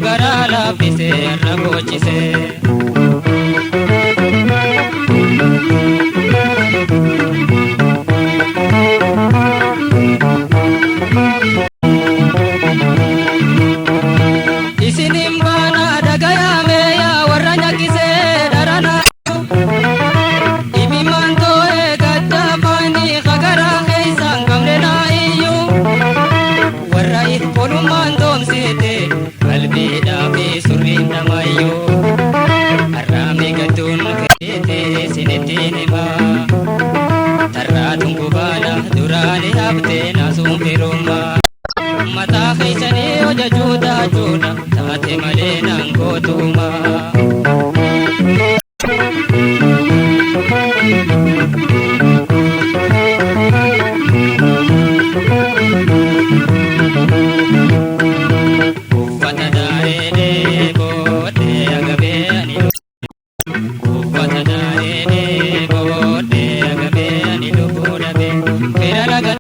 gara laafise rabochise isinimbana dagaya meya waranya kise darana ibimanto egata pani khagara heisan gamlena iyu warai polumandom sete qalbi dabi surinda mayo arame gatun kete sinetine ma taratun kubala durani abte nasum firuma mata khaisani oja juda juda tate malena ngotuma ufata darede bote agabe ani ufata darede bote agabe ani lubudabe firalaga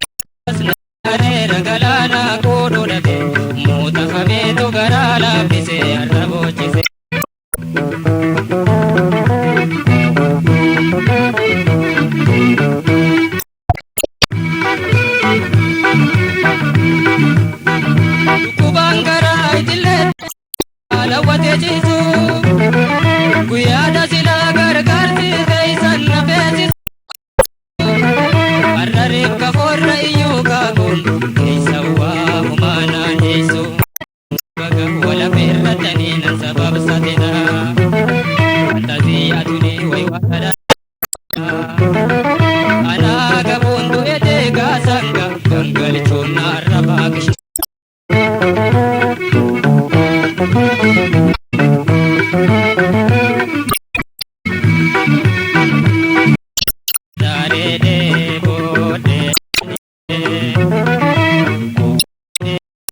ragalana kodo dabe muta khabe to garala bise rabochise kubangara idile alawate jisu guyada sila gargarti kaisan nafesi arrarib ka forra iyuka kun isawa humana jesu baga wala birratani nan sabab satina antazi atuni way wala ana gabundu ete gasanga gangal chonna rabakish darede bode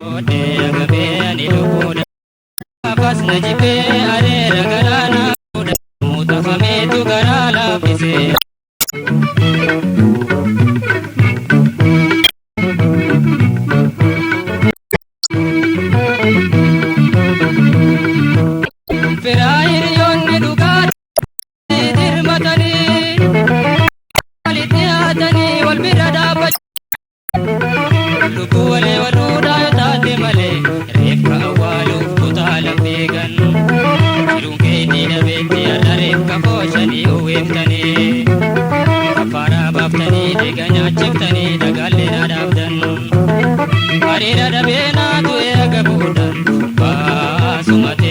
bode agabe ani lubuda pas najibe are ragalana muta khame tu garala bise firair yonni dugar dirmatani alitiyatani wal birada lubu wale waruda yotati male refka awalu tutala vegan irunke dina bekti arrefka koshani uweftani kapara baftani deganya cheftani dagalle nadabdan arira dabena tu ega budan basumati